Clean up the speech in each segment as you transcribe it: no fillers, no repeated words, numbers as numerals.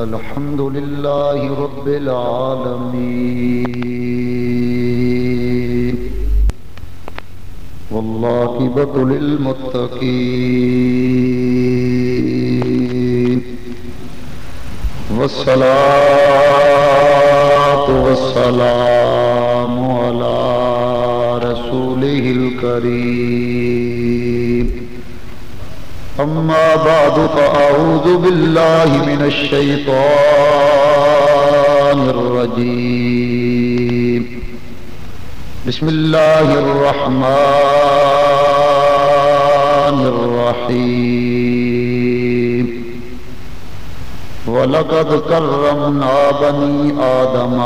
الحمد لله رب العالمين والعاقبة للمتقين والصلاة والسلام على رسوله الكريم أما بعد فأعوذ بالله من الشيطان الرجيم بسم الله الرحمن الرحيم وَلَقَدْ كَرَّمْنَا بَنِي آدَمَ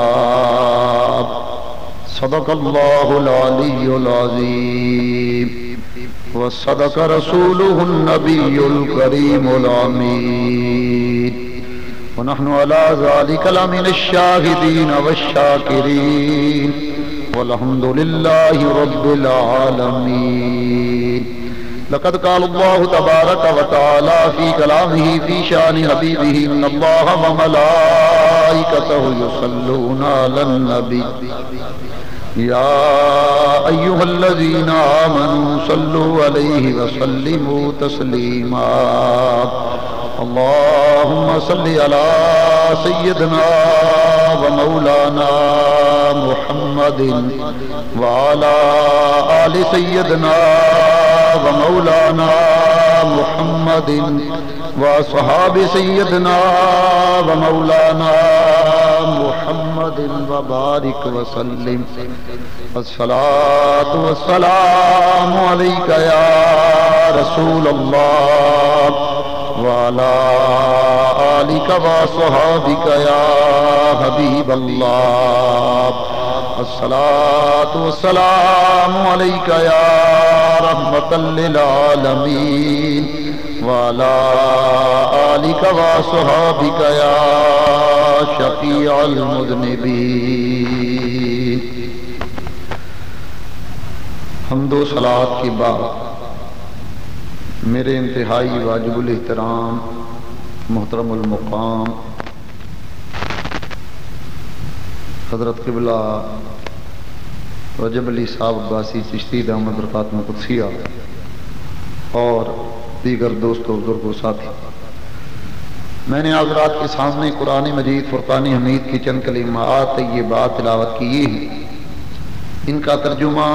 صدق الله العلي العظيم وصدق رسوله النبي الكريم الأمين ونحن على ذلك لمن الشاهدين والشاكرين والحمد لله رب العالمين. لقد قال الله تبارك وتعالى في كلامه في شأن حبيبه إن الله وملائكته يصلون على النبي يا أيها الذين آمنوا صلوا عليه وسلموا تسليما. اللهم صل على سيدنا ومولانا محمد وعلى آل سيدنا ومولانا محمد وصحاب سيدنا ومولانا محمد وبارك وسلم. الصلاة والسلام عليك يا رسول الله وعلى آلك وصحابك يا حبيب الله. الصلاة والسلام عليك يا رحمة للعالمين وعلى آلك وصحابك يا شفيع المذنبين. حمد و صلاۃ کے بعد میرے انتہائی واجب الاحترام محترم المقام حضرت قبلہ رجب علی صاحب عباسی چشتی دامت برکاتہ قدسیہ اور دیگر دوستوں بزرگوں ساتھی، میں نے حضرات کے سامنے قرآن مجید فرقان حمید کی چند کلمات طیبات تلاوت کیے ہیں. ان کا ترجمہ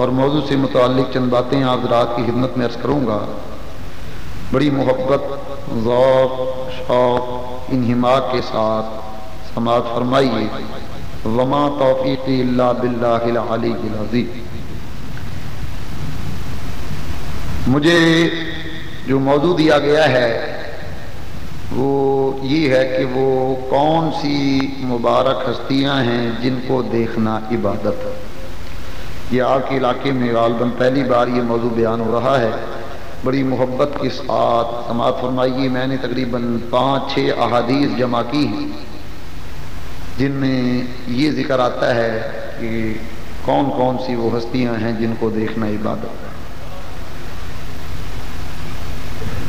اور موضوع سے متعلق چند باتیں حضرات کی خدمت میں عرض کروں گا. بڑی محبت، ذوق، شوق، انہماک کے ساتھ سماعت فرمائیے. وما توفیقی الا باللہ العلی العظیم. مجھے جو موضوع دیا گیا ہے وہ یہ ہے کہ وہ کون سی مبارک ہستیاں ہیں جن کو دیکھنا عبادت ہے. یہ آپ کے علاقے میں غالباً پہلی بار یہ موضوع بیان ہو رہا ہے. بڑی محبت کے ساتھ سماعت فرمائیے. میں نے تقریباً 5-6 احادیث جمع کی ہیں جن میں یہ ذکر آتا ہے کہ کون کون سی وہ ہستیاں ہیں جن کو دیکھنا عبادت ہے.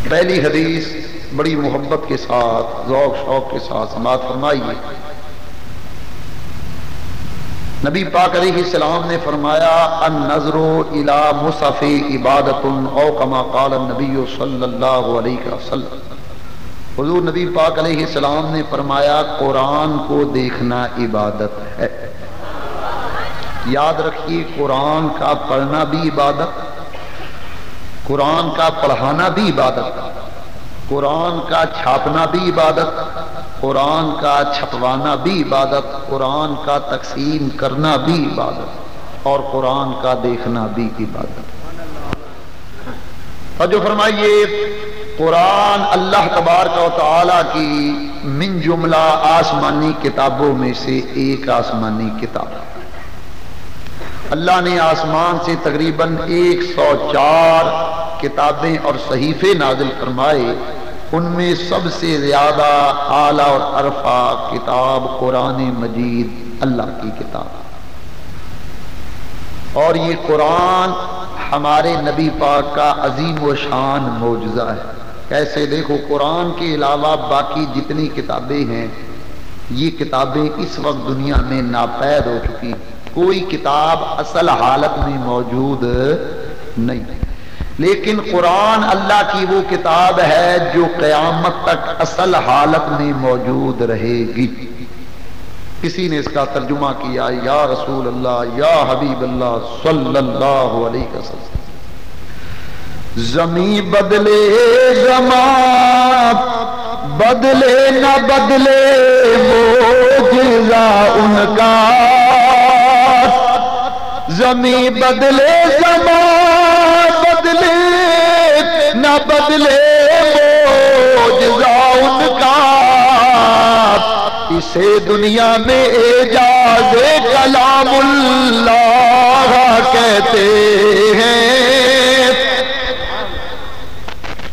پہلی حدیث بڑی محبت کے ساتھ ذوق شوق کے ساتھ سماعت فرمائیے. نبی پاک علیہ السلام نے فرمایا النظر الی مصحف عبادت او کما قال النبی صلی اللہ علیہ وسلم. حضور نبی پاک علیہ السلام نے فرمایا قرآن کو دیکھنا عبادت ہے. یاد رکھیے قرآن کا پڑھنا بھی عبادت، قرآن کا پڑھانا بھی عبادت، قرآن کا چھاپنا بھی عبادت، قرآن کا چھپوانا بھی عبادت، قرآن کا تقسیم کرنا بھی عبادت اور قرآن کا دیکھنا بھی عبادت. اور جو فرمائیے قرآن اللہ تبارک و تعالی کی من جملہ آسمانی کتابوں میں سے ایک آسمانی کتاب. اللہ نے آسمان سے تقریباً 104 کتابیں اور صحیفے نازل فرمائے. ان میں سب سے زیادہ اعلیٰ اور ارفع کتاب قرآن مجید اللہ کی کتاب. اور یہ قرآن ہمارے نبی پاک کا عظیم و شان معجزہ ہے. کیسے؟ دیکھو قرآن کے علاوہ باقی جتنی کتابیں ہیں یہ کتابیں اس وقت دنیا میں ناپید ہو چکی، کوئی کتاب اصل حالت میں موجود نہیں، لیکن قرآن اللہ کی وہ کتاب ہے جو قیامت تک اصل حالت میں موجود رہے گی۔ کسی نے اس کا ترجمہ کیا یا رسول اللہ یا حبیب اللہ صلی اللہ علیہ وسلم، زمین بدلے زمان بدلے نہ بدلے معجزہ ان کا، زمین بدلے زمان بدلے نہ بدلے معجزہ ان کا، اسے دنیا میں اعجاز کلام اللہ کہتے ہیں۔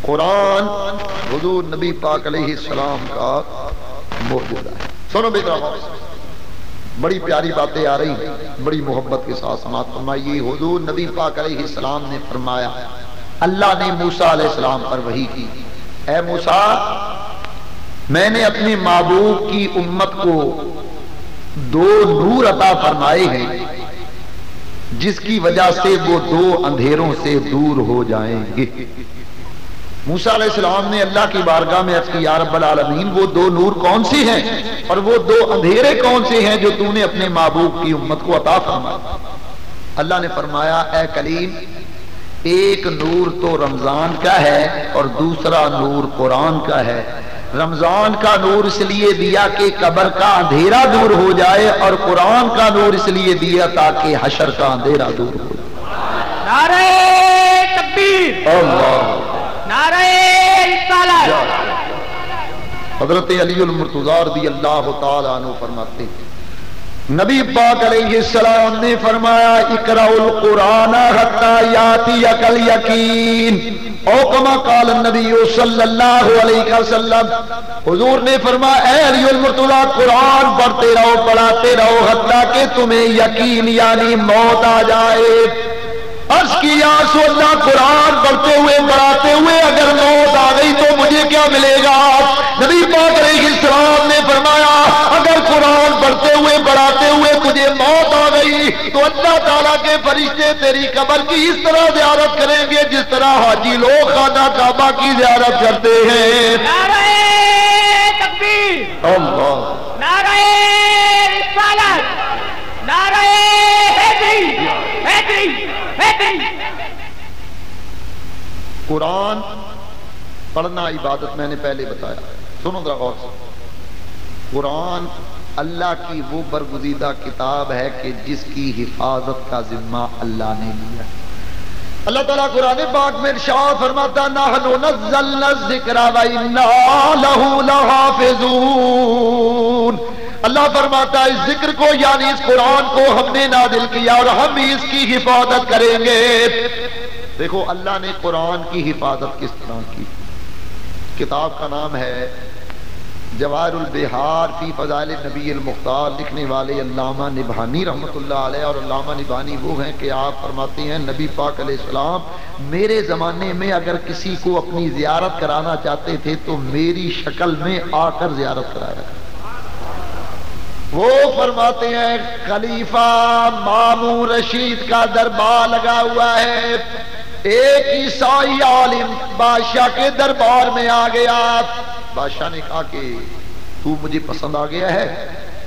قرآن حضور نبی پاک علیہ السلام کا معجزہ ہے۔ سنو بیٹا، بڑی پیاری باتیں آ رہی ہیں، بڑی محبت کے ساتھ سماعت فرمائیے۔ حضور نبی پاک علیہ السلام نے فرمایا، اللہ نے موسیٰ علیہ السلام پر وحی کی، اے موسیٰ میں نے اپنے محبوب کی امت کو 2 نور عطا فرمائے ہیں جس کی وجہ سے وہ 2 اندھیروں سے دور ہو جائیں گے۔ موسیٰ علیہ السلام نے اللہ کی بارگاہ میں عرض کی، یا رب العالمین وہ 2 نور کون سی ہیں اور وہ 2 اندھیرے کون سے ہیں جو تو نے اپنے محبوب کی امت کو عطا فرمایا؟ اللہ نے فرمایا، اے کلیم ایک نور تو رمضان کا ہے اور دوسرا نور قرآن کا ہے۔ رمضان کا نور اس لیے دیا کہ قبر کا اندھیرا دور ہو جائے، اور قرآن کا نور اس لیے دیا تاکہ حشر کا اندھیرا دور ہو جائے۔ نعرہ تکبیر، اللہ، نعرہ رسالت۔ حضرت علی المرتضی رضی اللہ تعالی عنہ فرماتے ہیں، نبی پاک علیہ السلام نے فرمایا، اقرأوا القرآن حتی یاتیک الیقین، او کما قال النبی صلی اللہ علیہ وسلم۔ حضور نے فرمایا، اے علی المرتضی قرآن پڑھتے رہو، پڑھاتے رہو حتیٰ کہ تمہیں یقین یعنی موت آ جائے۔ عرض کیا سو اللہ قرآن پڑھتے ہوئے پڑھاتے ہوئے اگر موت آ گئی تو مجھے کیا ملے گا؟ نبی پاک علیہ السلام نے فرمایا، اگر قرآن پڑھتے ہوئے پڑھاتے ہوئے تجھے موت آ گئی تو اللہ تعالیٰ کے فرشتے تیری قبر کی اس طرح زیارت کریں گے جس طرح حاجی لوگ خانہ کعبہ کی زیارت کرتے ہیں۔ نعرہ تکبیر، اللہ، نعرہ رسالت، نعرہ حیدری، حیدری، حیدری۔ قرآن پڑھنا عبادت میں نے پہلے بتایا، سنو ذرا غور سے۔ قرآن اللہ کی وہ برگزیدہ کتاب ہے کہ جس کی حفاظت کا ذمہ اللہ نے لیا۔ اللہ تعالیٰ قرآن پاک میں ارشاد فرماتا، نحن نزلنا الذکر وإنا لہ لحافظون۔ اللہ فرماتا ہے اس ذکر کو یعنی اس قرآن کو ہم نے نازل کیا اور ہم ہی اس کی حفاظت کریں گے۔ دیکھو اللہ نے قرآن کی حفاظت کس طرح کی۔ کتاب کا نام ہے جواہر البحار فی فضائل النبی المختار، لکھنے والے علامہ نبھانی رحمۃ اللہ علیہ، اور علامہ نبھانی وہ ہیں کہ آپ فرماتے ہیں نبی پاک علیہ السلام میرے زمانے میں اگر کسی کو اپنی زیارت کرانا چاہتے تھے تو میری شکل میں آ کر زیارت کرایا۔ وہ فرماتے ہیں خلیفہ مامون رشید کا دربار لگا ہوا ہے، ایک عیسائی عالم بادشاہ کے دربار میں آ گیا۔ بادشاہ نے کہا کہ تو مجھے پسند آ گیا ہے،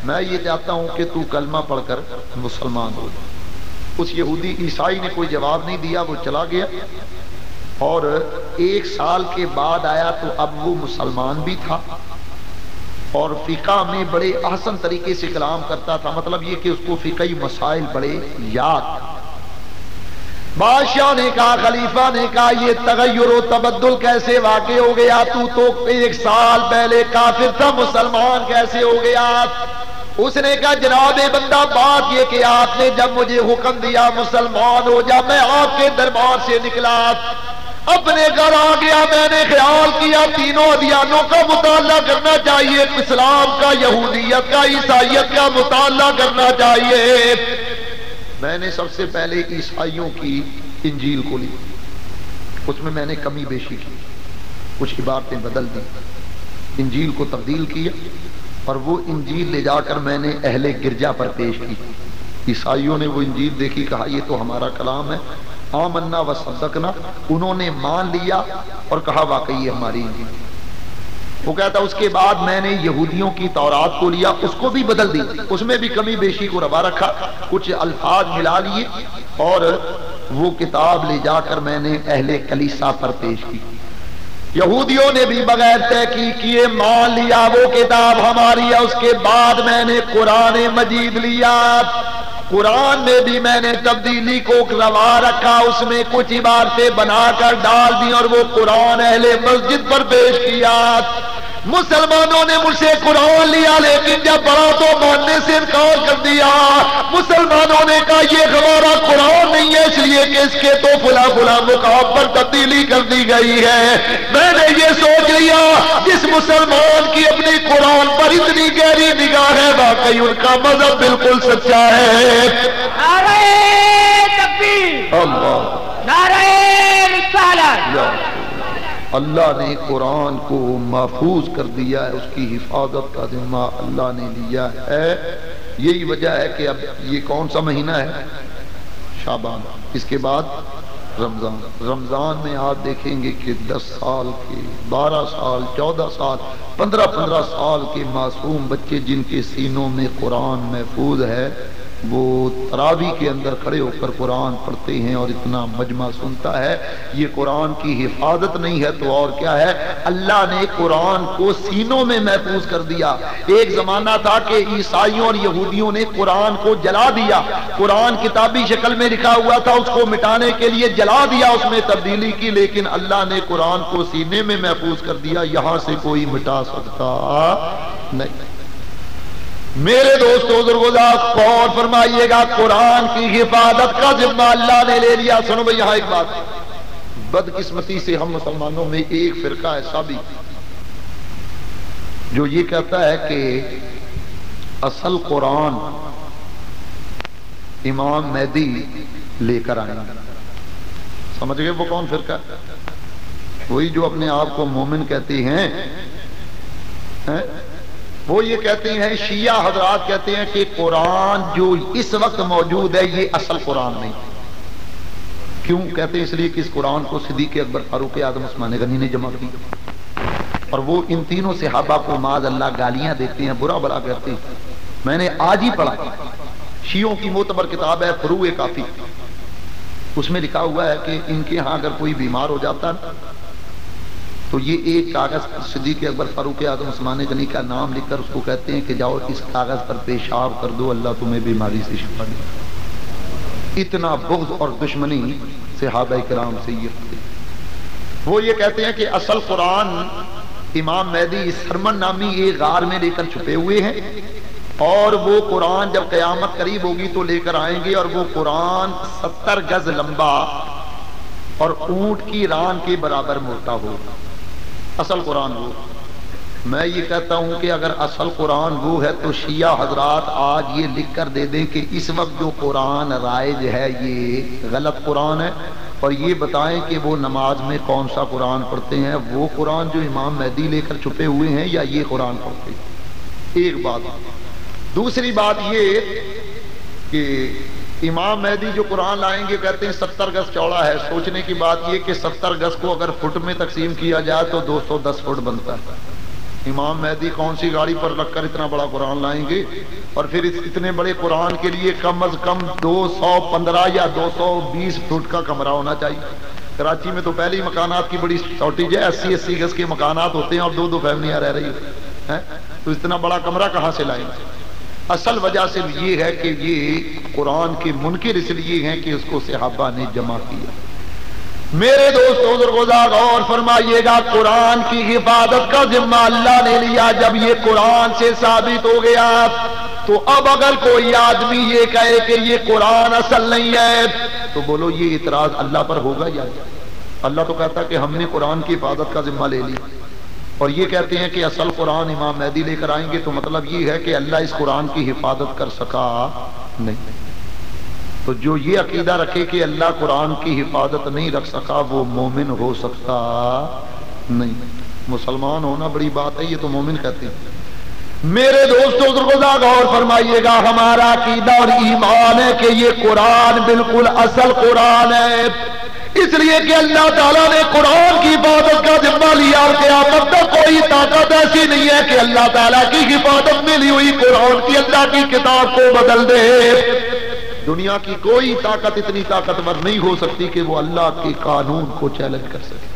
میں یہ چاہتا ہوں کہ تو کلمہ پڑھ کر مسلمان ہو جائے۔ اس یہودی عیسائی نے کوئی جواب نہیں دیا، وہ چلا گیا، اور 1 سال کے بعد آیا تو اب وہ مسلمان بھی تھا اور فقہ میں بڑے احسن طریقے سے کلام کرتا تھا، مطلب یہ کہ اس کو فقہی مسائل بڑے یاد۔ بادشاہ نے کہا، خلیفہ نے کہا یہ تغیر و تبدل کیسے واقع ہو گیا؟ تو 1 سال پہلے کافر تھا، مسلمان کیسے ہو گیا؟ اس نے کہا جناب بندہ بات یہ کہ آپ نے جب مجھے حکم دیا مسلمان ہو جا، میں آپ کے دربار سے نکلا، اپنے گھر آ گیا، میں نے خیال کیا تینوں ادیانوں کا مطالعہ کرنا چاہیے، اسلام کا، یہودیت کا، عیسائیت کا مطالعہ کرنا چاہیے۔ میں نے سب سے پہلے عیسائیوں کی انجیل کو لی، اس میں نے کمی بیشی کی، کچھ عبارتیں بدل دی، انجیل کو تبدیل کیا، اور وہ انجیل لے جا کر میں نے اہل گرجا پر پیش کی۔ عیسائیوں نے وہ انجیل دیکھی، کہا یہ تو ہمارا کلام ہے، آمنا و صدقنا، انہوں نے مان لیا اور کہا واقعی یہ ہماری انجیل۔ وہ کہتا اس کے بعد میں نے یہودیوں کی تورات کو لیا، اس کو بھی بدل دی، اس میں بھی کمی بیشی کو روا رکھا، کچھ الفاظ ملا لیے، اور وہ کتاب لے جا کر میں نے اہل کلیسا پر پیش کی۔ یہودیوں نے بھی بغیر تحقیق کیے مان لیا وہ کتاب ہماری ہے۔ اس کے بعد میں نے قرآن مجید لیا، قرآن میں بھی میں نے تبدیلی کو روا رکھا، اس میں کچھ عبارتیں بنا کر ڈال دی اور وہ قرآن اہل مسجد پر پیش کیا۔ مسلمانوں نے مجھ سے قرآن لیا، لیکن جب بڑا تو ماننے سے انکار کر دیا۔ مسلمانوں نے کہا یہ ہمارا قرآن نہیں ہے، اس لیے کہ اس کے تو فلاں فلاں مقام پر تبدیلی کر دی گئی ہے۔ میں نے یہ سوچ لیا جس مسلمان کی اپنی قرآن پر اتنی گہری نگاہ ہے، واقعی ان کا مذہب بالکل سچا ہے۔ نعرہ تکبیر، اللہ، نعرہ رسالت۔ اللہ نے قرآن کو محفوظ کر دیا ہے، اس کی حفاظت کا ذمہ اللہ نے لیا ہے۔ یہی وجہ ہے کہ اب یہ کون سا مہینہ ہے؟ شعبان، اس کے بعد رمضان۔ رمضان میں آپ دیکھیں گے کہ 10 سال کے، 12 سال، 14 سال، 15 سال کے معصوم بچے جن کے سینوں میں قرآن محفوظ ہے، وہ تراویح کے اندر کھڑے ہو کر قرآن پڑھتے ہیں اور اتنا مجمع سنتا ہے۔ یہ قرآن کی حفاظت نہیں ہے تو اور کیا ہے؟ اللہ نے قرآن کو سینوں میں محفوظ کر دیا۔ ایک زمانہ تھا کہ عیسائیوں اور یہودیوں نے قرآن کو جلا دیا، قرآن کتابی شکل میں لکھا ہوا تھا، اس کو مٹانے کے لیے جلا دیا، اس میں تبدیلی کی، لیکن اللہ نے قرآن کو سینے میں محفوظ کر دیا، یہاں سے کوئی مٹا سکتا نہیں۔ میرے دوستو بزرگو، غور فرمائیے گا، قرآن کی حفاظت کا ذمہ اللہ نے لے لیا۔ سنو بھئی، یہاں ایک بات، بدقسمتی سے ہم مسلمانوں میں ایک فرقہ ایسا بھی جو یہ کہتا ہے کہ اصل قرآن امام مہدی لے کر آئیں گے۔ سمجھ گئے وہ کون فرقہ؟ وہی جو اپنے آپ کو مومن کہتے ہیں، وہ یہ کہتے ہیں، شیعہ حضرات کہتے ہیں کہ قرآن جو اس وقت موجود ہے یہ اصل قرآن نہیں۔ کیوں کہتے ہیں؟ اس لیے کہ اس قرآن کو صدیق اکبر، فاروق اعظم، عثمان غنی نے جمع کی، اور وہ ان تینوں صحابہ کو معاذ اللہ گالیاں دیتے ہیں، برا بلا کرتے ہیں۔ میں نے آج ہی پڑھا، شیعوں کی معتبر کتاب ہے فروع کافی، اس میں لکھا ہوا ہے کہ ان کے ہاں اگر کوئی بیمار ہو جاتا تو یہ ایک کاغذ صدیق اکبر، فاروق اعظم، عثمان غنی کا نام لکھ کر اس کو کہتے ہیں کہ جاؤ اس کاغذ پر پیشاب کر دو، اللہ تمہیں بیماری سے شفا دے۔ اتنا بغض اور دشمنی صحابہ کرام سے یہ رکھتے ہیں۔ وہ یہ کہتے ہیں کہ اصل قرآن امام مہدی سرمن نامی ایک غار میں لے کر چھپے ہوئے ہیں، اور وہ قرآن جب قیامت قریب ہوگی تو لے کر آئیں گے، اور وہ قرآن 70 گز لمبا اور اونٹ کی ران کے برابر موٹا ہوگا۔ اصل قرآن وہ۔ میں یہ کہتا ہوں کہ اگر اصل قرآن وہ ہے تو شیعہ حضرات آج یہ لکھ کر دے دیں کہ اس وقت جو قرآن رائج ہے یہ غلط قرآن ہے، اور یہ بتائیں کہ وہ نماز میں کون سا قرآن پڑھتے ہیں، وہ قرآن جو امام مہدی لے کر چھپے ہوئے ہیں یا یہ قرآن پڑھتے ہیں۔ ایک بات۔ دوسری بات یہ کہ امام مہدی جو قرآن لائیں گے کہتے ہیں 70 گز چوڑا ہے۔ سوچنے کی بات یہ کہ 70 گز کو اگر فٹ میں تقسیم کیا جائے تو 210 فٹ بنتا ہے۔ امام مہدی کون سی گاڑی پر رکھ کر اتنا بڑا قرآن لائیں گے؟ اور پھر اتنے بڑے قرآن کے لیے کم از کم 215 یا 220 فٹ کا کمرہ ہونا چاہیے۔ کراچی میں تو پہلے ہی مکانات کی بڑی شارٹیج ہے، 80 گز کے مکانات ہوتے ہیں اور 2 فیملیاں رہ رہی ہیں، تو اتنا بڑا کمرہ کہاں سے لائیں گے؟ اصل وجہ صرف یہ ہے کہ یہ قرآن کے منکر اس لیے ہیں کہ اس کو صحابہ نے جمع کیا۔ میرے دوستو بزرگو، غور فرمائیے گا، قرآن کی حفاظت کا ذمہ اللہ نے لیا۔ جب یہ قرآن سے ثابت ہو گیا تو اب اگر کوئی آدمی یہ کہے کہ یہ قرآن اصل نہیں ہے تو بولو یہ اعتراض اللہ پر ہوگا یا اللہ تو کہتا کہ ہم نے قرآن کی حفاظت کا ذمہ لے لیا، اور یہ کہتے ہیں کہ اصل قرآن امام مہدی لے کر آئیں گے، تو مطلب یہ ہے کہ اللہ اس قرآن کی حفاظت کر سکا نہیں۔ تو جو یہ عقیدہ رکھے کہ اللہ قرآن کی حفاظت نہیں رکھ سکا وہ مومن ہو سکتا نہیں، مسلمان ہونا بڑی بات ہے، یہ تو مومن کہتے ہیں۔ میرے دوستوں بزرگوں غور فرمائیے گا، ہمارا عقیدہ اور ایمان ہے کہ یہ قرآن بالکل اصل قرآن ہے، اس لیے کہ اللہ تعالیٰ نے قرآن کی حفاظت کا ذمہ لیا، اور قیامت تک کوئی طاقت ایسی نہیں ہے کہ اللہ تعالیٰ کی حفاظت میں لی ہوئی قرآن کی اللہ کی کتاب کو بدل دے۔ دنیا کی کوئی طاقت اتنی طاقتور نہیں ہو سکتی کہ وہ اللہ کے قانون کو چیلنج کر سکے۔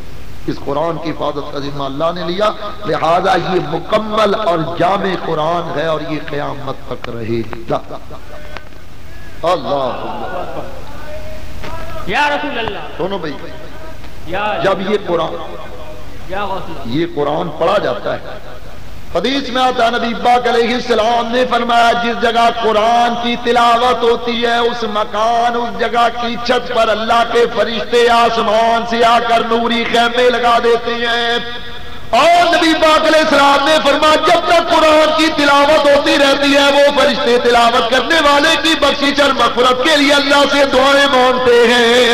اس قرآن کی حفاظت کا ذمہ اللہ نے لیا، لہذا یہ مکمل اور جامع قرآن ہے اور یہ قیامت تک رہے گا۔ اللہ یا رسول اللہ، سنو بھائی، یا جب یہ قرآن پڑھا جاتا ہے، حدیث میں آتا نبی پاک علیہ السلام نے فرمایا جس جگہ قرآن کی تلاوت ہوتی ہے اس مکان، اس جگہ کی چھت پر اللہ کے فرشتے آسمان سے آ کر نوری خیمے لگا دیتے ہیں، اور نبی پاک علیہ السلام نے فرمایا جب تک قرآن کی تلاوت ہوتی رہتی ہے وہ فرشتے تلاوت کرنے والے کی بخشش اور مغفرت کے لیے اللہ سے دعائیں مانگتے ہیں۔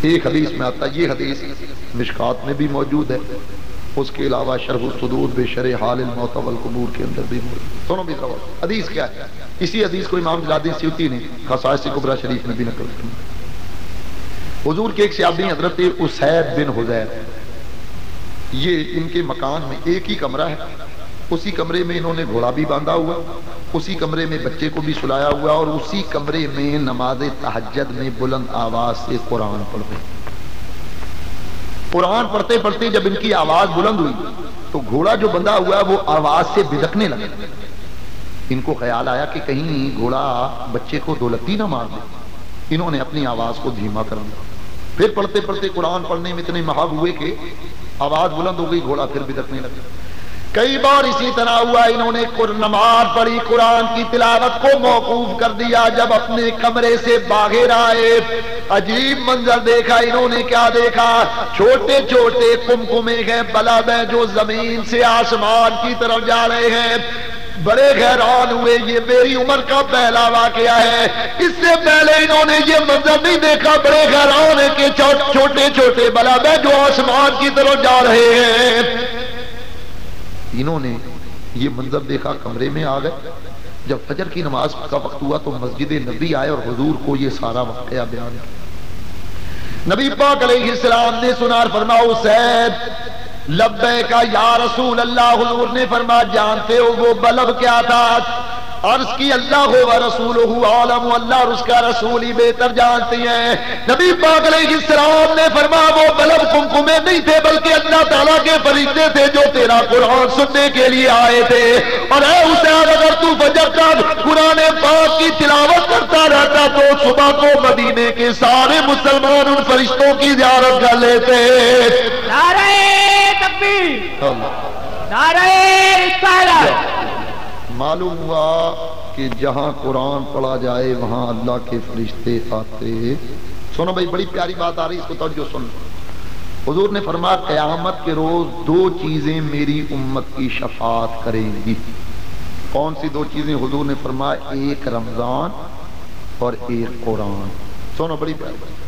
ایک حدیث میں آتا ہے، یہ حدیث مشکات میں بھی موجود ہے، اس کے علاوہ شرح الصدور بشرح حال الموت والقبور کے اندر بھی موجود۔ سنو بھی سوال، حدیث کیا ہے؟ اسی حدیث کو امام جلال الدین سیوطی نے خصائص کبریٰ شریف میں بھی نقل کیا۔ حضور کے ایک صحابی حضرت اسید بن حضیر، یہ ان کے مکان میں ایک ہی کمرہ ہے، اسی کمرے میں انہوں نے گھوڑا بھی باندھا ہوا، اسی کمرے میں بچے کو بھی سلایا ہوا، اور اسی کمرے میں نماز تہجد میں بلند آواز سے قرآن پڑھتے۔ قرآن پڑھتے پڑھتے جب ان کی آواز بلند ہوئی تو گھوڑا جو بندھا ہوا ہے وہ آواز سے بدکنے لگا۔ ان کو خیال آیا کہ کہیں گھوڑا بچے کو دولتی نہ مار دے، انہوں نے اپنی آواز کو دھیما کر دیا۔ پھر پڑھتے پڑھتے قرآن پڑھنے میں اتنے محب ہوئے کہ آواز بلند ہو گئی، گھوڑا پھر بدکنے لگا۔ کئی بار اسی طرح ہوا، انہوں نے نماز پڑھی، قرآن کی تلاوت کو موقوف کر دیا، جب اپنے کمرے سے باہر آئے عجیب منظر دیکھا۔ انہوں نے کیا دیکھا؟ چھوٹے چھوٹے کمکمے ہیں، بلب ہیں جو زمین سے آسمان کی طرف جا رہے ہیں۔ بڑے حیران ہوئے، یہ میری عمر کا پہلا واقعہ ہے، اس سے پہلے انہوں نے یہ منظر نہیں دیکھا۔ بڑے حیران ہے کہ چھوٹے چھوٹے بلب ہیں جو آسمان کی طرف جا رہے ہیں۔ انہوں نے یہ منظر دیکھا، کمرے میں آ گئے۔ جب فجر کی نماز کا وقت ہوا تو مسجد نبی آئے اور حضور کو یہ سارا واقعہ بیان کیا۔ نبی پاک علیہ السلام نے سنا اور فرمایا اسید لبیک یا رسول اللہ۔ حضور نے فرمایا جانتے ہو وہ بلب کیا تھا؟ عرض کی اللہ و رسولہ عالم، اللہ اور اس کا رسول ہی بہتر جانتے ہیں۔ نبی پاک علیہ السلام نے فرمایا وہ بلب کمکمے نہیں تھے بلکہ اللہ تعالیٰ کے فرشتے تھے جو تیرا قرآن سننے کے لیے آئے تھے۔ اور اے حسین اگر تو فجر تک قرآن پاک کی تلاوت کرتا رہتا تو صبح کو مدینے کے سارے مسلمان ان فرشتوں کی زیارت کر لیتے۔ نعرہ تکبیر، نعرہ رسالت۔ معلوم ہوا کہ جہاں قرآن پڑھا جائے وہاں اللہ کے فرشتے آتے۔ سنو بھائی، بڑی پیاری بات آ رہی، اس کو توجہ سن۔ حضور نے فرمایا قیامت کے روز دو چیزیں میری امت کی شفاعت کریں گی۔ کون سی دو چیزیں؟ حضور نے فرمایا ایک رمضان اور ایک قرآن۔ سنو بڑی پیاری بات،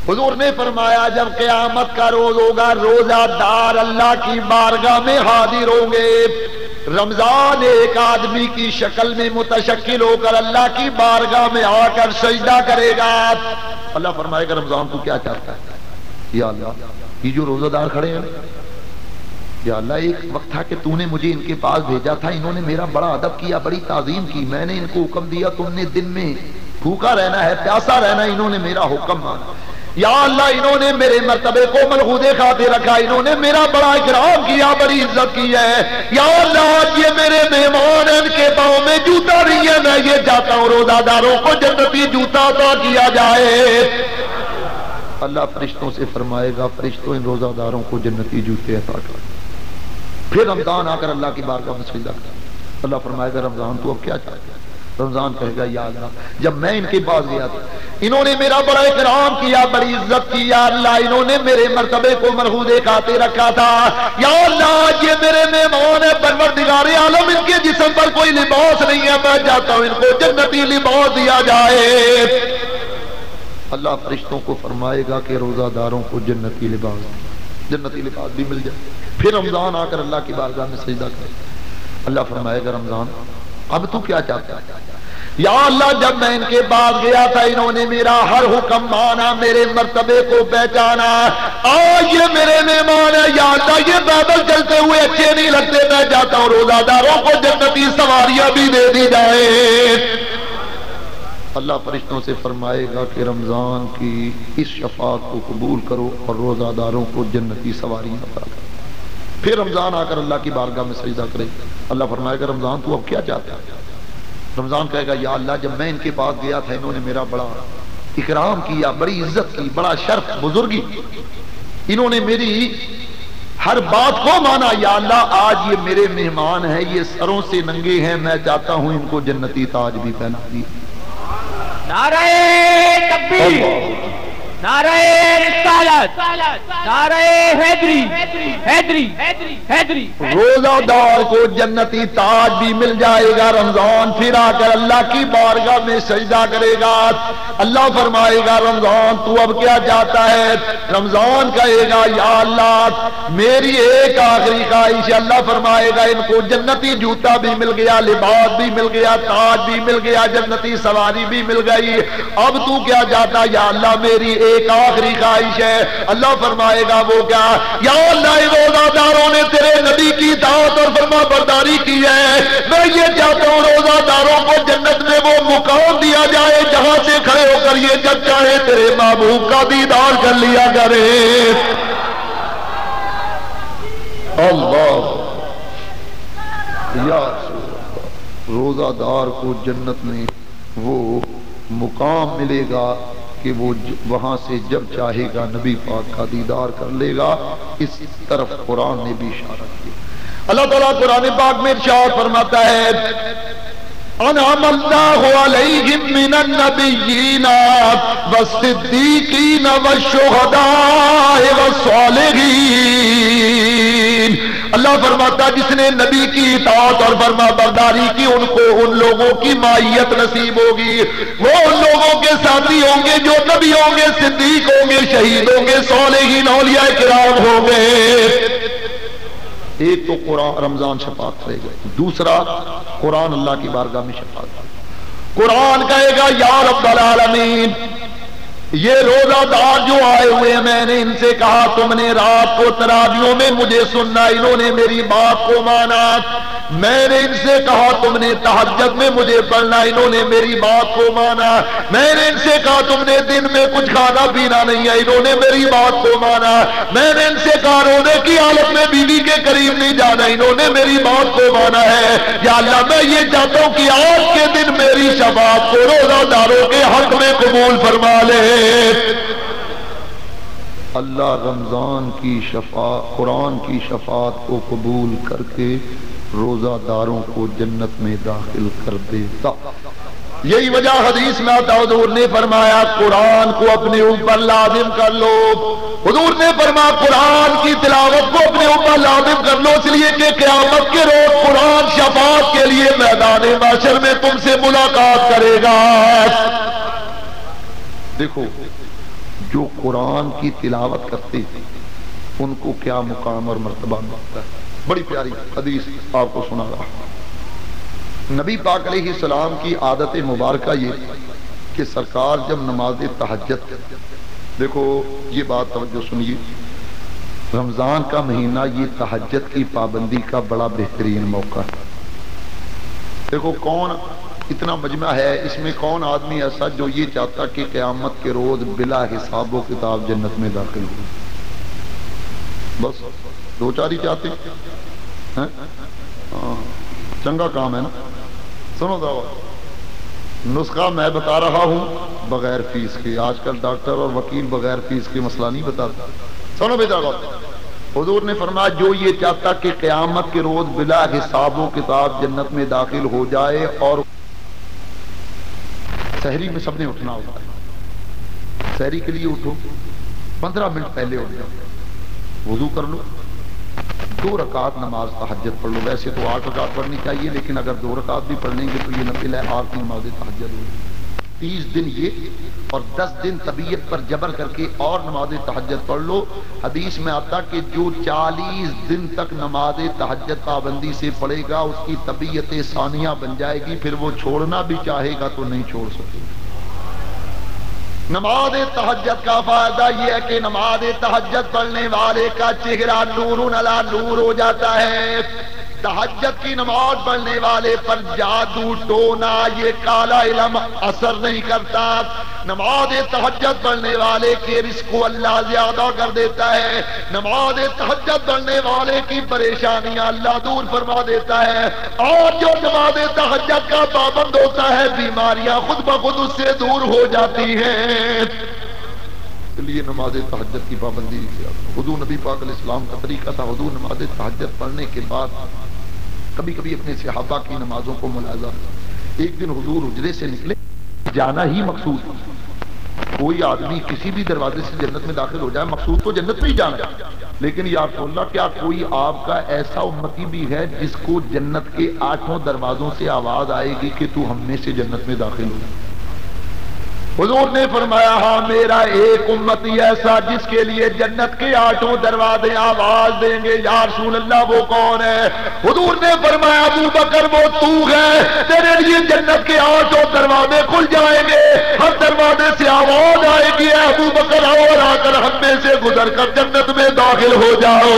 حضور نے فرمایا جب قیامت کا روز ہوگا روزہ دار اللہ کی بارگاہ میں حاضر ہوں گے۔ رمضان ایک آدمی کی شکل میں متشکل ہو کر اللہ کی بارگاہ میں آ کر سجدہ کرے گا۔ اللہ فرمائے گا رمضان کو کیا چاہتا ہے؟ یا اللہ یہ جو روزہ دار کھڑے ہیں، یا اللہ ایک وقت تھا کہ تو نے مجھے ان کے پاس بھیجا تھا، انہوں نے میرا بڑا ادب کیا، بڑی تعظیم کی، میں نے ان کو حکم دیا تم نے دن میں بھوکا رہنا ہے، پیاسا رہنا، انہوں نے میرا حکم مانا۔ یا اللہ انہوں نے میرے مرتبے کو ملحوظ خاطر رکھا، انہوں نے میرا بڑا اکرام کیا، بڑی عزت کی ہے۔ یا اللہ یہ میرے مہمان ہیں، ان کے پاؤں میں جوتا نہیں ہے، میں یہ چاہتا ہوں روزہ داروں کو جنتی جوتا عطا کیا جائے۔ اللہ فرشتوں سے فرمائے گا فرشتوں ان روزہ داروں کو جنتی جوتے عطا کر۔ پھر رمضان آ کر اللہ کی بارگاہ میں سجدہ کر۔ اللہ فرمائے گا رمضان تو اب کیا چاہتا ہے؟ رمضان کہے گا یا اللہ جب میں ان کے پاس گیا تھا انہوں نے میرا بڑا اکرام کیا، بڑی عزت کی، یا اللہ انہوں نے میرے مرتبے کو مرحوظ خاطر رکھا تھا۔ یا اللہ یہ میرے مہمان ہے، پروردگار عالم ان کے جسم پر کوئی لباس نہیں ہے، میں چاہتا ہوں ان کو جنتی لباس دیا جائے۔ اللہ فرشتوں کو فرمائے گا کہ روزہ داروں کو جنتی لباس بھی مل جائے. پھر رمضان آ کر اللہ کی بارگاہ میں سجدہ کرے. اللہ فرمائے گا رمضان اب تو کیا چاہتا ہے؟ یا اللہ جب میں ان کے بعد گیا تھا انہوں نے میرا ہر حکم مانا, میرے مرتبے کو پہچانا, آج یہ میرے مہمان ہے, یا اللہ یہ پیدل چلتے ہوئے اچھے نہیں لگتے, میں چاہتا ہوں روزہ داروں کو جنتی سواریاں بھی دے دی جائے. اللہ فرشتوں سے فرمائے گا کہ رمضان کی اس شفاعت کو قبول کرو اور روزہ داروں کو جنتی سواریاں عطا کرو. پھر رمضان آ کر اللہ کی بارگاہ میں سجدہ کرے. اللہ فرمائے گا رمضان تو اب کیا چاہتا ہے؟ رمضان کہے گا یا اللہ جب میں ان کے پاس گیا تھا انہوں نے میرا بڑا اکرام کیا, بڑی عزت کی, بڑا شرف بزرگی, انہوں نے میری ہر بات کو مانا. یا اللہ آج یہ میرے مہمان ہیں, یہ سروں سے ننگے ہیں, میں چاہتا ہوں ان کو جنتی تاج بھی پہنا دی. نعرہ تکبیر, نعرہ رسالت, نعرہ حیدری. روزہ دار کو جنتی تاج بھی مل جائے گا. رمضان پھر آ کر اللہ کی بارگاہ میں سجدہ کرے گا. اللہ فرمائے گا رمضان تو اب کیا چاہتا ہے؟ رمضان کہے گا یا اللہ میری ایک آخری خواہش ہے. اللہ فرمائے گا ان کو جنتی جوتا بھی مل گیا, لباس بھی مل گیا, تاج بھی مل گیا, جنتی سواری بھی مل گئی, اب تو کیا چاہتا؟ یا اللہ میری ایک آخری خواہش ہے. اللہ فرمائے گا وہ کیا؟ یا اللہ روزہ داروں نے تیرے نبی کی اطاعت اور فرما برداری کی ہے, میں یہ چاہتا ہوں روزہ داروں کو جنت میں وہ مقام دیا جائے جہاں سے کھڑے ہو کر یہ جب چاہے تیرے محبوب کا دیدار کر لیا کرے. اللہ یا روزہ دار کو جنت میں وہ مقام ملے گا کہ وہ وہاں سے جب چاہے گا نبی پاک کا دیدار کر لے گا. اس طرف قرآن نے بھی اشارہ کیا. اللہ تعالیٰ قرآن پاک میں ارشاد فرماتا ہے انعم اللہ علیہم من النبیین والصدیقین والشہداء والصالحین. اللہ فرماتا ہے جس نے نبی کی اطاعت اور فرما برداری کی ان کو ان لوگوں کی معیت نصیب ہوگی. وہ ان لوگوں کے ساتھی ہوں گے جو نبی ہوں گے, صدیق ہوں گے, شہید ہوں گے, صالحین اولیاء کرام ہوں گے. ایک تو قرآن رمضان شفاعت کرے گا, دوسرا قرآن اللہ کی بارگاہ میں شفاعت. قرآن کہے گا یا رب العالمین یہ روزہ دار جو آئے ہوئے ہیں میں نے ان سے کہا تم نے رات کو تراویحوں میں مجھے سننا, انہوں نے میری بات کو مانا. میں نے ان سے کہا تم نے تہجد میں مجھے پڑھنا, انہوں نے میری بات کو مانا. میں نے ان سے کہا تم نے دن میں کچھ کھانا پینا نہیں ہے, انہوں نے میری بات کو مانا. میں نے ان سے کہا رونے کی حالت میں بیوی کے قریب نہیں جانا, انہوں نے میری بات کو مانا ہے. یا اللہ میں یہ چاہتا ہوں کہ آج کے دن میری شفاعت کو روزہ داروں کے حق میں قبول فرما لے. اللہ رمضان کی شفاعت, قرآن کی شفاعت کو قبول کر کے روزہ داروں کو جنت میں داخل کر دیتا. یہی وجہ حدیث میں آتا حضور نے فرمایا قرآن کو اپنے اوپر لازم کر لو. حضور نے فرمایا قرآن کی تلاوت کو اپنے اوپر لازم کر لو, اس لیے کہ قیامت کے روز قرآن شفاعت کے لیے میدان محشر میں تم سے ملاقات کرے گا. دیکھو جو قرآن کی تلاوت کرتے ہیں ان کو کیا مقام اور مرتبہ ملتا ہے. بڑی پیاری حدیث آپ کو سنا رہا. نبی پاک علیہ السلام کی عادت مبارکہ یہ کہ سرکار جب نماز تہجد, دیکھو یہ بات توجہ سنیے, رمضان کا مہینہ یہ تہجد کی پابندی کا بڑا بہترین موقع ہے. دیکھو کون اتنا مجمع ہے, اس میں کون آدمی ایسا جو یہ چاہتا کہ قیامت کے روز بلا حساب و کتاب جنت میں داخل ہو. بس دو چار ہی چاہتے ہیں, چنگا کام ہے نا. سنو دعوت نسخہ میں بتا رہا ہوں بغیر فیس کے. آج کل ڈاکٹر اور وکیل بغیر فیس کے مسئلہ نہیں بتاتا. سنو بے دعوت حضور نے فرمایا جو یہ چاہتا کہ قیامت کے روز بلا حساب و کتاب جنت میں داخل ہو جائے, اور سحری میں سب نے اٹھنا ہوتا ہے, سحری کے لیے اٹھو 15 منٹ پہلے اٹھ جاؤ, وضو کر لو, 2 رکعت نماز تہجد پڑھ لو. ویسے تو 8 رکعت پڑھنی چاہیے لیکن اگر 2 رکعت بھی پڑھ لیں گے تو یہ نفل ہے, آپ کی نماز تہجد ہوگی. 30 دن یہ اور 10 دن طبیعت پر جبر کر کے اور نماز تہجد پڑھ لو. حدیث میں آتا کہ جو 40 دن تک نماز تہجد پابندی سے پڑھے گا اس کی طبیعت ثانیہ بن جائے گی، پھر وہ چھوڑنا بھی چاہے گا تو نہیں چھوڑ سکے. نماز تہجد کا فائدہ یہ ہے کہ نماز تہجد پڑھنے والے کا چہرہ نور علی نور ہو جاتا ہے. تہجد کی نماز پڑھنے والے پر جادو ٹونا یہ کالا علم اثر نہیں کرتا. نماز تہجد پڑھنے والے کے رزق کو اللہ زیادہ کر دیتا ہے. نماز تہجد پڑھنے والے کی پریشانیاں اللہ دور فرما دیتا ہے. اور جو نماز تہجد کا پابند ہوتا ہے بیماریاں خود بخود اس سے دور ہو جاتی ہیں. اس لیے نماز تہجد کی پابندی حضور نبی پاک علیہ السلام کا طریقہ تھا. حضور نماز تہجد پڑھنے کے بعد کبھی کبھی اپنے صحابہ کی نمازوں کو ملاحظہ. ایک دن حضور حجرے سے نکلے، جانا ہی مقصود. کوئی آدمی کسی بھی دروازے سے جنت میں داخل ہو جائے، مقصود تو جنت میں ہی جانا ہے. لیکن یا رسول اللہ کیا کوئی آپ کا ایسا امتی بھی ہے جس کو جنت کے 8 دروازوں سے آواز آئے گی کہ تو ہم میں سے جنت میں داخل ہو؟ حضور نے فرمایا ہاں میرا ایک امتی ایسا جس کے لیے جنت کے 8 دروازے آواز دیں گے. یا رسول اللہ وہ کون ہے؟ حضور نے فرمایا ابو بکر وہ تو ہے، تیرے لیے جنت کے 8 دروازے کھل جائیں گے، ہر دروازے سے آواز آئے گی اے ابو بکر اور آ کر ہم میں سے گزر کر جنت میں داخل ہو جاؤ.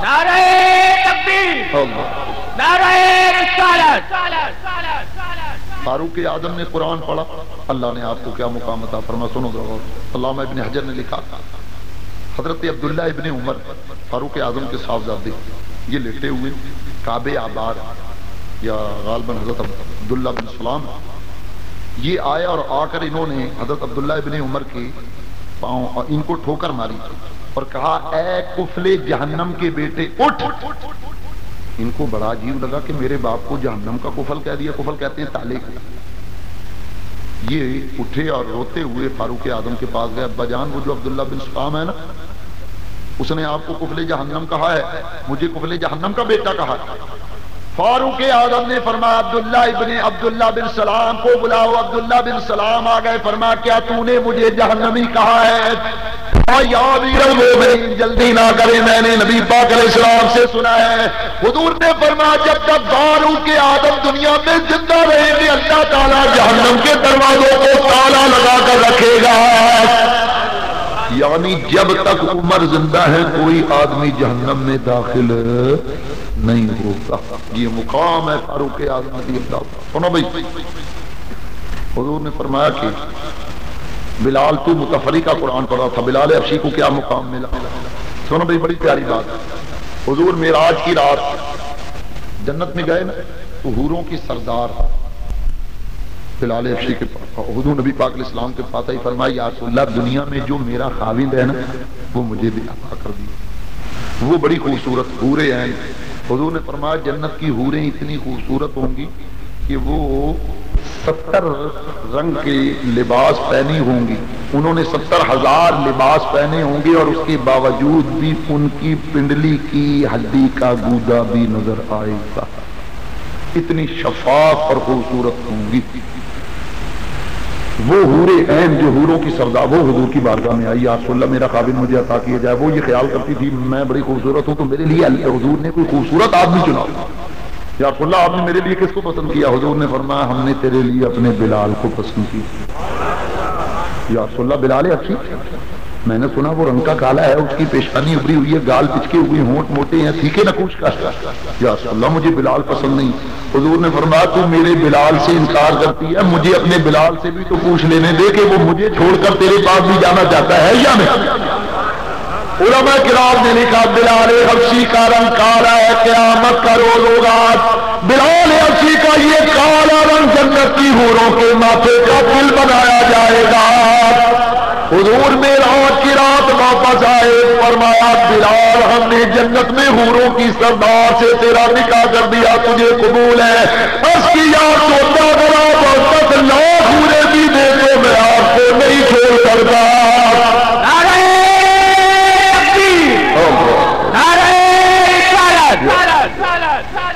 نعرہ تکبیر، نعرہ رسالت. فاروق اعظم نے قرآن پڑھا، اللہ نے آپ کو کیا مقام عطا فرما. سنو ذرا. علامہ ابن حجر نے لکھا حضرت عبداللہ ابن عمر فاروق اعظم کے صاحبزادے یہ لیٹے ہوئے کعبہ آباد یا غالباً حضرت عبداللہ بن سلام یہ آئے اور آ کر انہوں نے حضرت عبداللہ ابن عمر کے پاؤں ان کو ٹھوکر ماری اور کہا اے کفل جہنم کے بیٹے اٹھ. ان کو بڑا عجیب لگا کہ میرے باپ کو جہنم کا کفل کہہ دیا. کفل کہتے ہیں تالے کو. یہ اٹھے اور روتے ہوئے فاروق اعظم کے پاس گئے. ابا جان وہ جو عبداللہ بن سلام ہے نا اس نے آپ کو کفل جہنم کہا ہے، مجھے کفل جہنم کا بیٹا کہا. فاروق اعظم نے فرمایا عبداللہ بن سلام کو بلاؤ. عبداللہ بن سلام آ گئے. فرمایا کیا تو نے مجھے جہنمی کہا ہے؟ جلدی نہ کرے، میں نے نبی پاک علیہ السلام سے سنا ہے. حضور نے فرمایا جب تک فاروق اعظم دنیا میں زندہ رہیں گے اللہ تعالیٰ جہنم کے دروازوں کو تالا لگا کر رکھے گا. یعنی جب تک عمر زندہ ہے کوئی آدمی جہنم میں داخل نہیں ہوگا. یہ مقام ہے فاروق اعظم رضی اللہ عنہ. سنو بھائی، حضور نے فرمایا کہ بلال تو متفری کا قرآن پڑھا تھا، بلال حبشی کو کیا مقام ملا. سنو بھائی بڑی پیاری بات ہے. حضور معراج کی رات جنت میں گئے نا تو حوروں کی سردار بلال حبشی کے پاس حضور نبی پاک علیہ السلام کے پاس ہی فرمایا یا رسول اللہ دنیا میں جو میرا خاوند ہے نا وہ مجھے بھی عطا کر دیا. وہ بڑی خوبصورت حوریں ہیں. حضور نے فرمایا جنت کی حوریں اتنی خوبصورت ہوں گی کہ وہ 70 رنگ کے لباس پہنی ہوں گی. انہوں نے 70,000 لباس پہنے ہوں گے اور اس کے باوجود بھی ان کی پنڈلی کی ہڈی کا گودا بھی نظر آئے گا. اتنی شفاف اور خوبصورت ہوں گی. وہ حورے عین جو حوروں کی سردار وہ حضور کی بارگاہ میں آئی. یا رسول اللہ میرا خاوند مجھے عطا کیا جائے. وہ یہ خیال کرتی تھی میں بڑی خوبصورت ہوں تو میرے لیے حضور نے کوئی خوبصورت آدمی چنا. یا رسول اللہ آپ نے میرے لیے کس کو پسند کیا؟ حضور نے فرمایا ہم نے تیرے لیے اپنے بلال کو پسند کیا. یا رسول اللہ بلال اچھی میں نے سنا وہ رنگ کا کالا ہے، اس کی پیشانی ابری ہوئی ہے، گال پچکے ہوئے، ہونٹ موٹے ہیں، تھیکے نکوش کا. یا رسول اللہ مجھے بلال پسند نہیں. حضور نے فرمایا تو میرے بلال سے انکار کرتی ہے، مجھے اپنے بلال سے بھی تو پوچھ لینے دے کہ وہ مجھے چھوڑ کر تیرے پاس بھی جانا چاہتا ہے یا نہیں. علماء کرام نے لکھا بلال حبشی کا رنگ کالا ہے، قیامت کا روز ہوگا بلال حبشی کا یہ کالا رنگ جنت کی حوروں کے ماتھے کا پل بنایا جائے گا. حضور معراج کی رات واپس آئے، فرمایا بلال ہم نے جنت میں حوروں کی سردار سے تیرا نکاح کر دیا، تجھے قبول ہے؟ اس کی یاد سوچا کرا بہت لاکھ حوریں بھی دے تو میں آپ کو نہیں چھوڑ کرتا.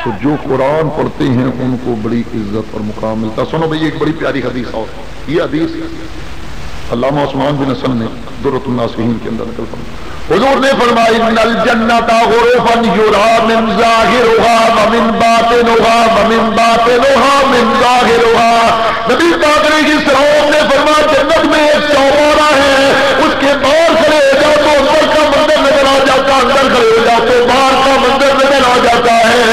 تو جو قرآن پڑھتے ہیں ان کو بڑی عزت اور مقام ملتا. سنو بھئی ایک بڑی پیاری حدیث اور یہ حدیث علامہ عثمان بن حسن نے درۃ الناصحین کے اندر نقل فرمائی. حضور نے فرمایا ان الجنۃ غرفا یرا من ظاہرها ومن باطنها ومن باطنها من ظاہرها. نبی پاک علیہ السلام نے فرمایا جنت میں ایک چوبارہ ہے, اس کے باہر کھڑے ہو جاؤ تو اندر کا منظر نظر آ جاتا, اندر کھڑے ہو جاؤ تو باہر کا منظر نظر آ جاتا ہے.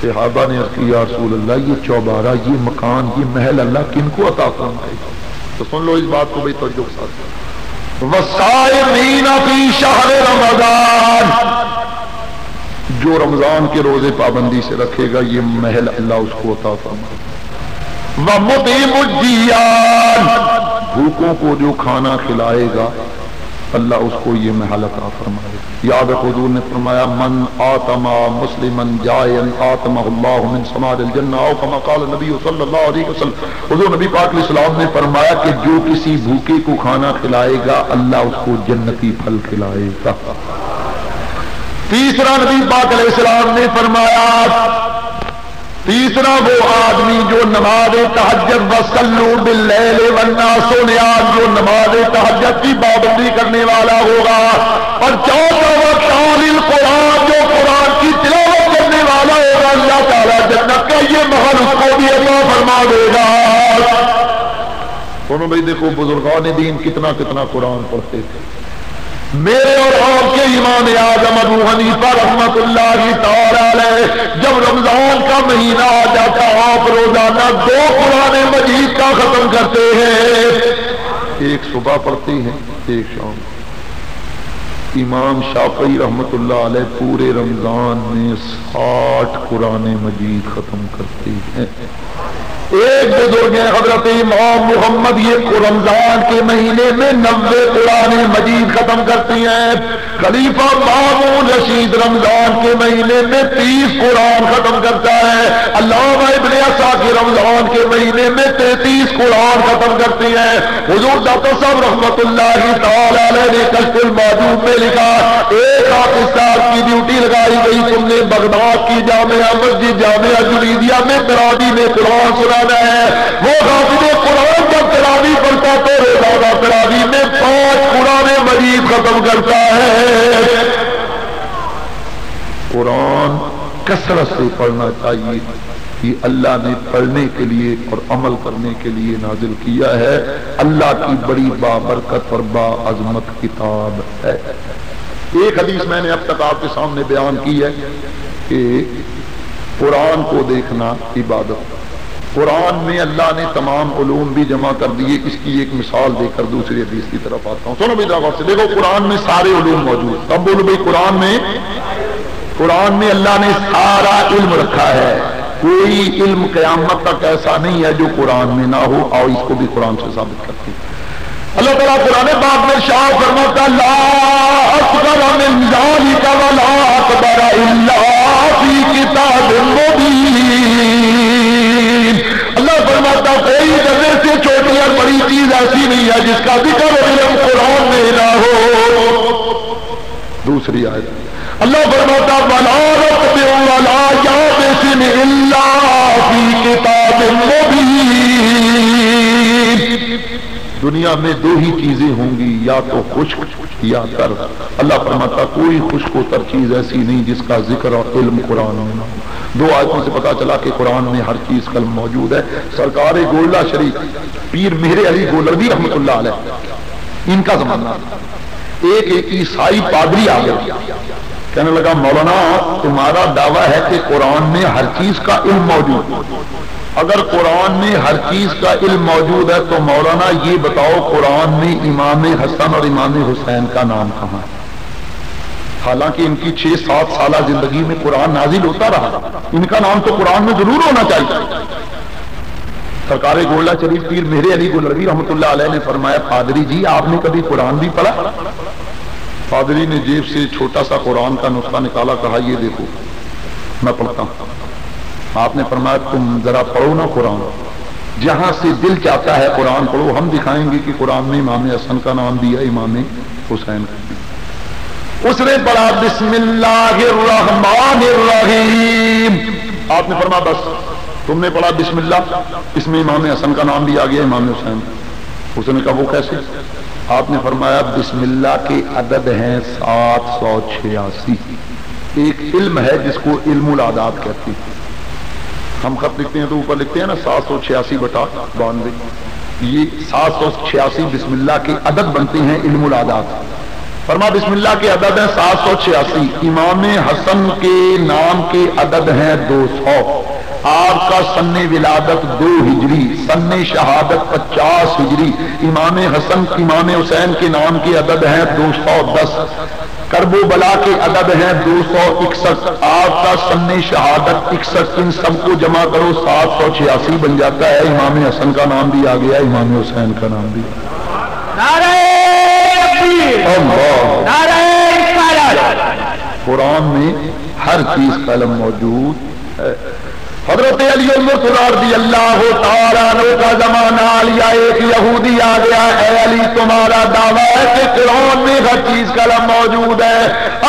صحابہ نے عرض کی یا رسول اللہ یہ چوبارہ, یہ مکان, یہ محل اللہ کن کو عطا فرمائے گا؟ تو سن لو اس بات کو بھائی توجہ کے ساتھ. وَالصَّائِمِينَ فِي شَهْرِ رَمَضَانَ, جو رمضان کے روزے پابندی سے رکھے گا یہ محل اللہ اس کو عطا فرمائے گا. وَمُطْعِمُ الجِّيَانِ, بھوکوں کو جو کھانا کھلائے گا اللہ اس کو یہ محل عطا فرمائے گا. یاد ہے حضور نے فرمایا من آتما مسلما جائن آتمہ اللہ من ثمار الجنہ او کما قال نبی صلی اللہ علیہ وسلم. حضور نبی پاک علیہ السلام نے فرمایا کہ جو کسی بھوکے کو کھانا کھلائے گا اللہ اس کو جنتی پھل کھلائے گا. تیسرا نبی پاک علیہ السلام نے فرمایا تیسرا وہ آدمی جو نماز تہجد وصلوا باللیل والناس نیام, جو نماز تہجد کی پابندی کرنے والا ہوگا, اور چوتھا وقال القرآن, جو قرآن کی تلاوت کرنے والا ہوگا اللہ تعالیٰ جنت کا یہ محل اس کو بھی عطا فرما دے گا. دونوں بھائی دیکھو بزرگان دین کتنا کتنا قرآن پڑھتے تھے. میرے اور آپ کے امام اعظم ابو حنیفہ رحمت اللہ تعالی علیہ جب رمضان کا مہینہ آ جاتا آپ روزانہ 2 قرآن مجید کا ختم کرتے ہیں, ایک صبح پڑھتے ہیں ایک شام. امام شافعی رحمت اللہ علیہ پورے رمضان میں 60 قرآن مجید ختم کرتے ہیں. ایک بزرگ ہیں حضرت امام محمد, یہ رمضان کے مہینے میں 90 قرآن مجید ختم کرتی ہیں. خلیفہ مامون رشید رمضان کے مہینے میں 30 قرآن ختم کرتا ہے. علامہ ابن عساکر رمضان کے مہینے میں 33 قرآن ختم کرتی ہیں. حضور ڈاکٹر صاحب رحمت اللہ تعالی علیہ نے کشف الموجود میں لکھا ایک حافظ صاحب کی ڈیوٹی لگائی گئی, تم نے بغداد کی جامعہ مسجد جامعہ جنیدیہ میں تراویح میں قرآن سنا ہے. وہ حافظ قرآن جب تراویح پڑھتا تو روزانہ تراویح میں 5 قرآن مجید ختم کرتا ہے. قرآن کثرت سے پڑھنا چاہیے, یہ اللہ نے پڑھنے کے لیے اور عمل کرنے کے لیے نازل کیا ہے. اللہ کی بڑی بابرکت اور باعظمت کتاب ہے. ایک حدیث میں نے اب تک آپ کے سامنے بیان کی ہے کہ قرآن کو دیکھنا عبادت. قرآن میں اللہ نے تمام علوم بھی جمع کر دیے. اس کی ایک مثال دے کر دوسری حدیث کی طرف آتا ہوں. سنو بھائی غور سے دیکھو, قرآن میں سارے علوم موجود. تب بولو بھائی قرآن میں اللہ نے سارا علم رکھا ہے. کوئی علم قیامت تک ایسا نہیں ہے جو قرآن میں نہ ہو, اور اس کو بھی قرآن سے ثابت کرتے ہیں. اللہ تعالیٰ قرآن پاک میں شاہ فرماتا لا اصغر من ذلک ولا اکبر الا فی کتاب مبین. اللہ فرماتا کوئی ذرے سے چھوٹی اور بڑی چیز ایسی نہیں ہے جس کا ذکر اور علم قرآن میں نہ ہو. دوسری آیت اللہ فرماتا ولا رتب ولا یابس الا فی کتاب مبین. دنیا میں 2 ہی چیزیں ہوں گی, یا تو خشک یا تر. اللہ فرماتا کوئی خشک و تر چیز ایسی نہیں جس کا ذکر اور علم قرآن میں نہ ہو. 2 آیتوں سے پتا چلا کہ قرآن میں ہر چیز کل موجود ہے. سرکار گولڈا شریف پیر مہر علی گولڑوی رحمت اللہ علیہ, ان کا زمانہ ایک عیسائی پادری آ گیا, کہنے لگا مولانا تمہارا دعویٰ ہے کہ قرآن میں ہر چیز کا علم موجود. اگر قرآن میں ہر چیز کا علم موجود ہے تو مولانا یہ بتاؤ قرآن میں امام حسن اور امام حسین کا نام کہاں ہے؟ حالانکہ ان کی 6-7 سالہ زندگی میں قرآن نازل ہوتا رہا, ان کا نام تو قرآن میں ضرور ہونا چاہیے. سرکار گولڈا شریف پیر مہر علی گولڑوی رحمت اللہ علیہ نے فرمایا پادری جی آپ نے کبھی قرآن بھی پڑھا؟ پادری نے جیب سے چھوٹا سا قرآن کا نسخہ نکالا, کہا یہ دیکھو میں پڑھتا ہوں. آپ نے فرمایا تم ذرا پڑھو نا قرآن, جہاں سے دل چاہتا ہے قرآن پڑھو, ہم دکھائیں گے کہ قرآن میں امام حسن کا نام دیا, امام حسین کا. اس نے پڑھا بسم اللہ الرحمن الرحیم. آپ نے فرمایا بس تم نے پڑھا بسم اللہ, اس میں امام حسن کا نام بھی آ گیا, امام حسین. اس نے کہا وہ کیسے؟ آپ نے فرمایا بسم اللہ کے عدد ہیں 786. ایک علم ہے جس کو علم العداد کہتے ہیں. ہم خط لکھتے ہیں تو اوپر لکھتے ہیں نا 786/92. یہ 786 بسم اللہ کے عدد بنتے ہیں علم العداد. فرما بسم اللہ کے عدد ہیں 786. امام حسن کے نام کے عدد ہیں 200. آپ کا سن ولادت 2 ہجری, سن شہادت 50 ہجری. امام حسن امام حسین کے نام کے عدد ہیں 210. کرب و بلا کے عدد ہیں 261. آپ کا سن شہادت 61. ان سب کو جمع کرو 786 بن جاتا ہے. امام حسن کا نام بھی آ گیا, امام حسین کا نام بھی. قرآن میں ہر چیز کا علم موجود ہے. حضرت علی رضی اللہ تعالیٰ عنہ کا زمانہ آیا, ایک یہودی آ گیا, اے علی تمہارا دعویٰ ہے کہ قرآن میں ہر چیز کا علم موجود ہے.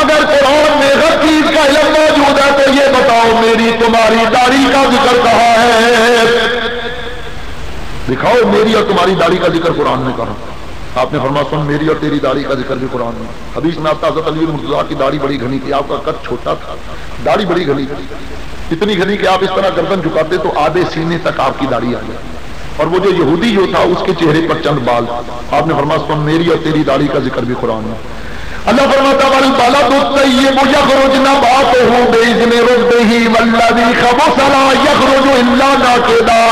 اگر قرآن میں ہر چیز کا علم موجود ہے تو یہ بتاؤ میری تمہاری داڑھی کا ذکر کہاں ہے؟ دکھاؤ میری اور تمہاری داڑھی کا ذکر قرآن میں کہاں؟ آپ نے فرمایا سن میری اور تیری داڑھی کا ذکر بھی قرآن میں. حدیث میں آتا حضرت علی مرتضیٰ کی داڑھی بڑی گھنی تھی, آپ کا قد چھوٹا تھا, داڑھی بڑی گھنی تھی, اتنی گھنی کہ آپ اس طرح گردن جھکاتے تو آدھے سینے تک آپ کی داڑھی آ گئی. اور وہ جو یہودی جو تھا اس کے چہرے پر چند بال. آپ نے فرمایا سن میری اور تیری داڑھی کا ذکر بھی قرآن میں. اللہ فرماتا والبلد الطیب یخرج نباتہ بإذن ربہ والذی خبث لا یخرج الا ناکدا.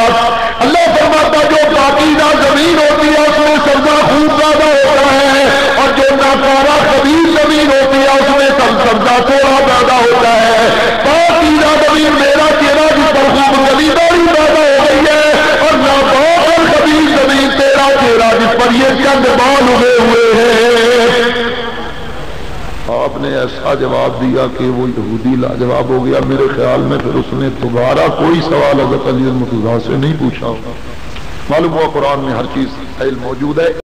اللہ فرماتا جو پاکیزہ زمین ہوتی ہے اس میں سبزہ خوب زیادہ ہوتا ہے, اور جو ناکارہ خبیث زمین ہوتی ہے اس میں سبزہ تھوڑا زیادہ ہوتا ہے. پاکیزہ زمین میرا چہرہ جس پر خوب گلی داڑھی پیدا ہو گئی ہے, اور ناپاک اور خبیث زمین تیرا چہرہ جس پر یہ چند بال اگے ہوئے ہیں. آپ نے ایسا جواب دیا کہ وہ یہودی لاجواب ہو گیا. میرے خیال میں پھر اس نے دوبارہ کوئی سوال حضرت علی مرتضیٰ سے نہیں پوچھا. معلوم ہوا قرآن میں ہر چیز علم موجود ہے.